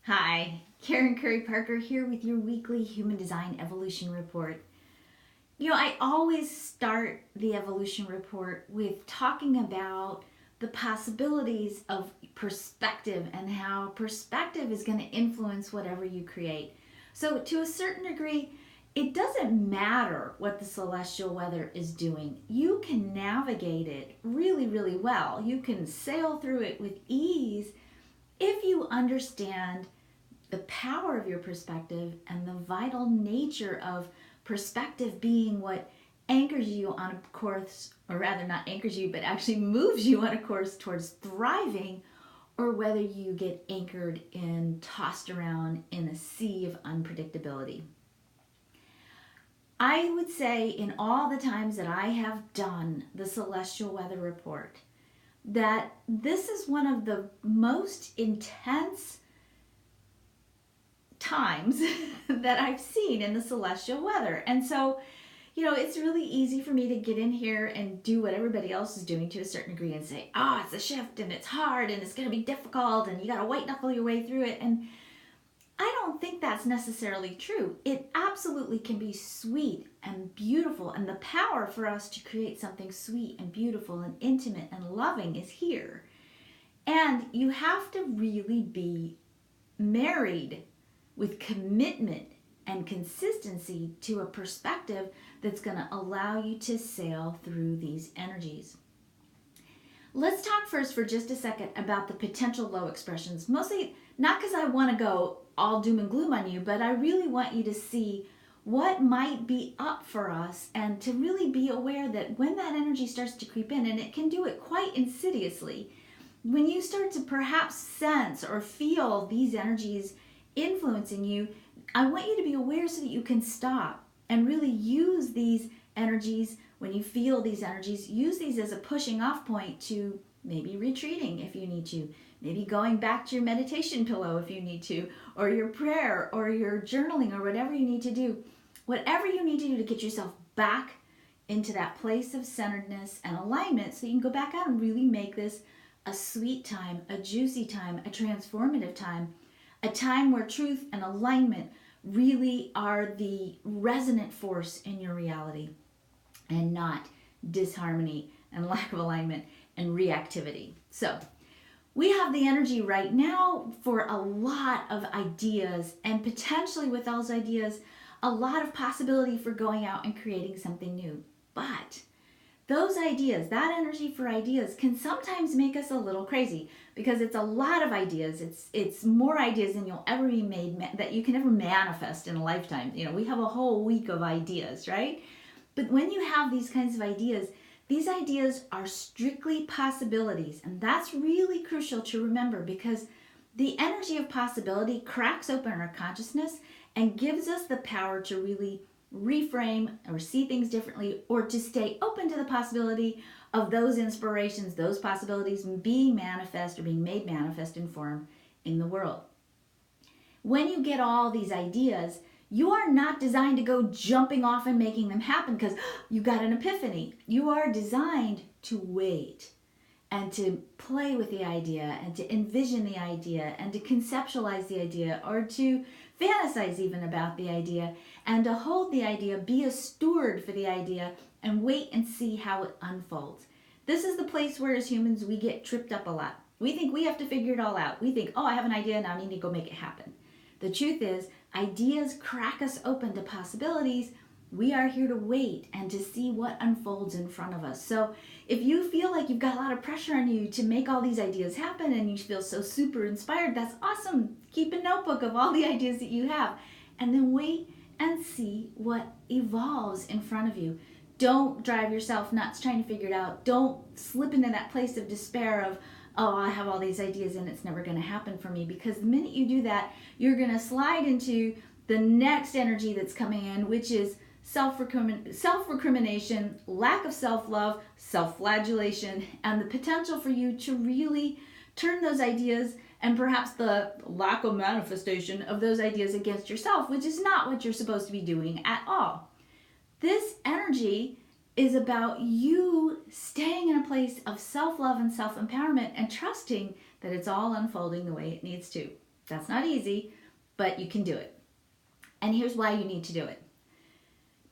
Hi, Karen Curry Parker here with your weekly Human Design Evolution Report. I always start the Evolution Report with talking about the possibilities of perspective and how perspective is going to influence whatever you create. So, to a certain degree, it doesn't matter what the celestial weather is doing. You can navigate it really, really well. You can sail through it with ease if you understand the power of your perspective and the vital nature of perspective being what anchors you on a course, or rather, not anchors you, but actually moves you on a course towards thriving, or whether you get anchored and tossed around in a sea of unpredictability. I would say, in all the times that I have done the celestial weather report, that this is one of the most intense times that I've seen in the celestial weather. And so, it's really easy for me to get in here and do what everybody else is doing to a certain degree and say, oh, it's a shift and it's hard and it's going to be difficult and you got to white knuckle your way through it. And I don't think that's necessarily true. It absolutely can be sweet and beautiful, and the power for us to create something sweet and beautiful and intimate and loving is here. And you have to really be married with commitment and consistency to a perspective that's going to allow you to sail through these energies. Let's talk first for just a second about the potential low expressions. Mostly not because I want to go all doom and gloom on you, but I really want you to see what might be up for us and to really be aware that when that energy starts to creep in, and it can do it quite insidiously, when you start to perhaps sense or feel these energies influencing you, I want you to be aware so that you can stop and really use these energies. When you feel these energies, use these as a pushing off point to maybe retreating if you need to, maybe going back to your meditation pillow if you need to, or your prayer or your journaling or whatever you need to do. Whatever you need to do to get yourself back into that place of centeredness and alignment so you can go back out and really make this a sweet time, a juicy time, a transformative time, a time where truth and alignment really are the resonant force in your reality and not disharmony and lack of alignment and reactivity. So we have the energy right now for a lot of ideas, and potentially with those ideas, a lot of possibility for going out and creating something new. But those ideas, that energy for ideas, can sometimes make us a little crazy because it's a lot of ideas. It's more ideas than you'll ever be made, that you can ever manifest in a lifetime. We have a whole week of ideas, right? But when you have these kinds of ideas, these ideas are strictly possibilities, and that's really crucial to remember because the energy of possibility cracks open our consciousness and gives us the power to really reframe or see things differently, or to stay open to the possibility of those inspirations, those possibilities being manifest or being made manifest in form in the world. When you get all these ideas, you are not designed to go jumping off and making them happen because you got an epiphany. You are designed to wait and to play with the idea and to envision the idea and to conceptualize the idea, or to fantasize even about the idea, and to hold the idea, be a steward for the idea, and wait and see how it unfolds. This is the place where, as humans, we get tripped up a lot. We think we have to figure it all out. We think, oh, I have an idea, now I need to go make it happen. The truth is, ideas crack us open to possibilities. We are here to wait and to see what unfolds in front of us. So if you feel like you've got a lot of pressure on you to make all these ideas happen and you feel so super inspired, that's awesome. Keep a notebook of all the ideas that you have and then wait and see what evolves in front of you. Don't drive yourself nuts trying to figure it out. Don't slip into that place of despair of, oh, I have all these ideas and it's never going to happen for me. Because the minute you do that, you're going to slide into the next energy that's coming in, which is self-recrimination, lack of self-love, self-flagellation, and the potential for you to really turn those ideas and perhaps the lack of manifestation of those ideas against yourself, which is not what you're supposed to be doing at all. This energy is about you staying in a place of self-love and self-empowerment and trusting that it's all unfolding the way it needs to. That's not easy, but you can do it. And here's why you need to do it.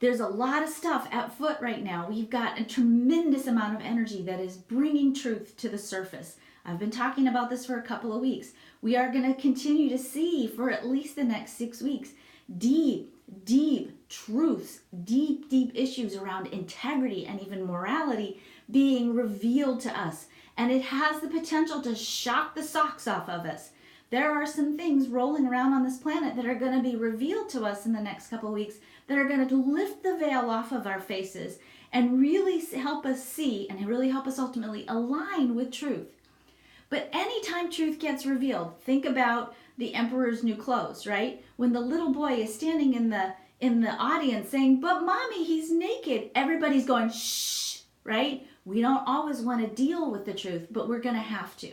There's a lot of stuff at foot right now. We've got a tremendous amount of energy that is bringing truth to the surface. I've been talking about this for a couple of weeks. We are going to continue to see for at least the next 6 weeks deep, deep truths, deep, deep issues around integrity and even morality being revealed to us. And it has the potential to shock the socks off of us. There are some things rolling around on this planet that are going to be revealed to us in the next couple of weeks that are going to lift the veil off of our faces and really help us see and really help us ultimately align with truth. But anytime truth gets revealed, think about the emperor's new clothes, right? When the little boy is standing in the audience saying, "But mommy, he's naked," everybody's going, "Shh," right? We don't always want to deal with the truth, but we're going to have to.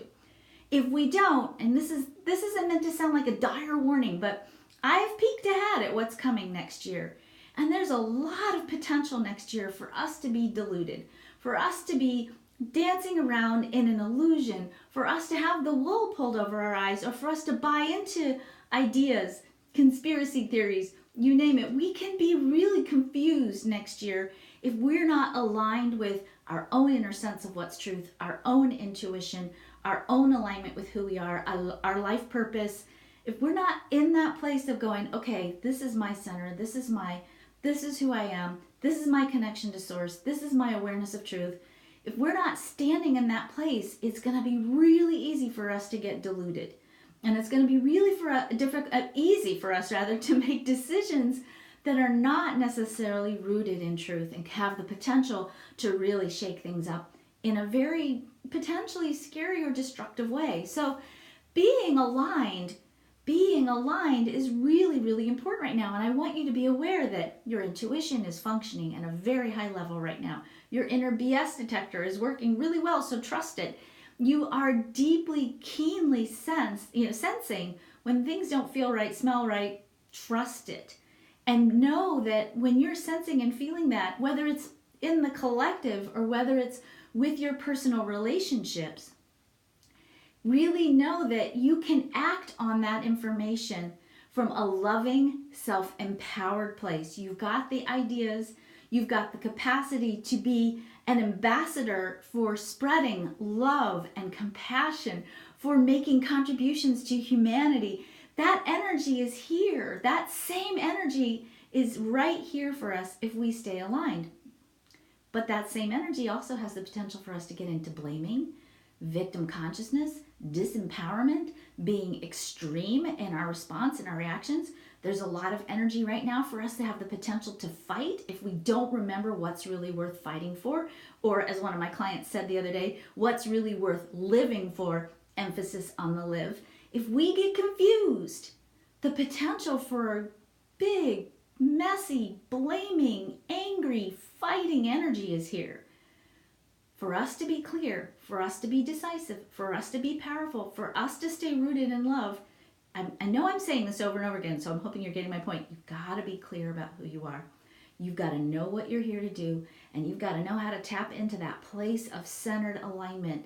If we don't, and this isn't meant to sound like a dire warning, but I've peeked ahead at what's coming next year. And there's a lot of potential next year for us to be deluded, for us to be dancing around in an illusion, for us to have the wool pulled over our eyes, or for us to buy into ideas, conspiracy theories, you name it. We can be really confused next year if we're not aligned with our own inner sense of what's truth, our own intuition, our own alignment with who we are, our life purpose. If we're not in that place of going, okay, this is my center, this is who I am, this is my connection to source, this is my awareness of truth. If we're not standing in that place, it's going to be really easy for us to get deluded. And it's going to be really easy for us to make decisions that are not necessarily rooted in truth and have the potential to really shake things up in a very potentially scary or destructive way. So being aligned is really, really important right now. And I want you to be aware that your intuition is functioning at a very high level right now. Your inner BS detector is working really well, so trust it. You are deeply, keenly sensing when things don't feel right, smell right, trust it. And know that when you're sensing and feeling that, whether it's in the collective or whether it's with your personal relationships, really know that you can act on that information from a loving, self-empowered place. You've got the ideas, you've got the capacity to be an ambassador for spreading love and compassion, for making contributions to humanity. That energy is here. That same energy is right here for us if we stay aligned. But that same energy also has the potential for us to get into blaming, victim consciousness, disempowerment, being extreme in our response and our reactions. There's a lot of energy right now for us to have the potential to fight if we don't remember what's really worth fighting for. Or as one of my clients said the other day, what's really worth living for, emphasis on the live. If we get confused, the potential for big, messy, blaming, angry, fighting energy is here. For us to be clear, for us to be decisive, for us to be powerful, for us to stay rooted in love. I know I'm saying this over and over again, so I'm hoping you're getting my point. You've got to be clear about who you are. You've got to know what you're here to do, and you've got to know how to tap into that place of centered alignment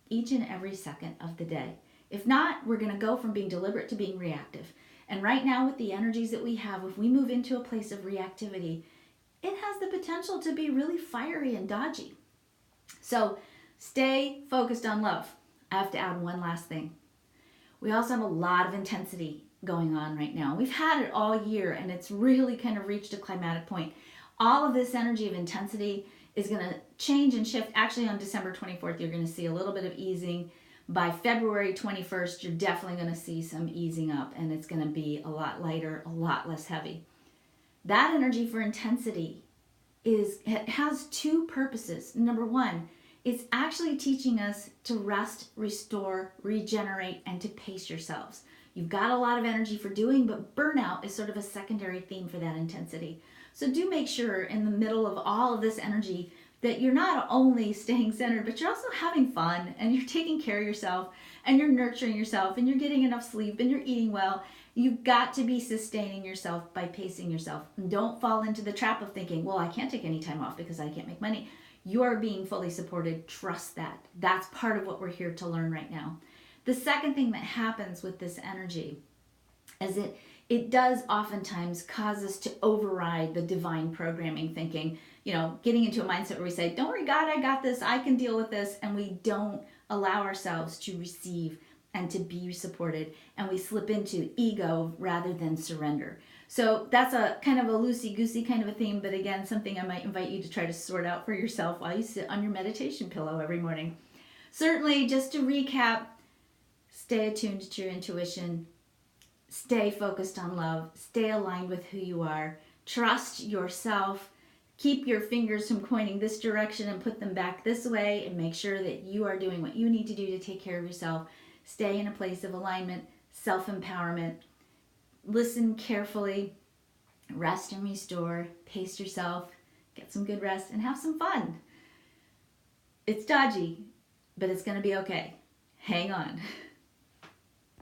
each and every second of the day. If not, we're going to go from being deliberate to being reactive. And right now, with the energies that we have, if we move into a place of reactivity, it has the potential to be really fiery and dodgy. So stay focused on love. I have to add one last thing. We also have a lot of intensity going on right now. We've had it all year, and it's really kind of reached a climatic point. All of this energy of intensity is going to change and shift. Actually, on December 24th, you're going to see a little bit of easing. By February 21st, you're definitely going to see some easing up, and it's going to be a lot lighter, a lot less heavy. That energy for intensity has two purposes. Number one, it's actually teaching us to rest, restore, regenerate, and to pace yourselves. You've got a lot of energy for doing, but burnout is sort of a secondary theme for that intensity. So do make sure in the middle of all of this energy that you're not only staying centered, but you're also having fun, and you're taking care of yourself, and you're nurturing yourself, and you're getting enough sleep, and you're eating well. You've got to be sustaining yourself by pacing yourself. And don't fall into the trap of thinking, well, I can't take any time off because I can't make money. You are being fully supported. Trust that. That's part of what we're here to learn right now. The second thing that happens with this energy is it does oftentimes cause us to override the divine programming thinking, getting into a mindset where we say, don't worry, God, I got this, I can deal with this, and we don't allow ourselves to receive and to be supported, and we slip into ego rather than surrender. So that's a kind of a loosey-goosey kind of a theme, but again, something I might invite you to try to sort out for yourself while you sit on your meditation pillow every morning. Certainly, just to recap, stay attuned to your intuition, stay focused on love, stay aligned with who you are, trust yourself, keep your fingers from pointing this direction and put them back this way, and make sure that you are doing what you need to do to take care of yourself. Stay in a place of alignment, self-empowerment. Listen carefully, rest and restore, pace yourself, get some good rest, and have some fun. It's dodgy, but it's going to be okay. Hang on.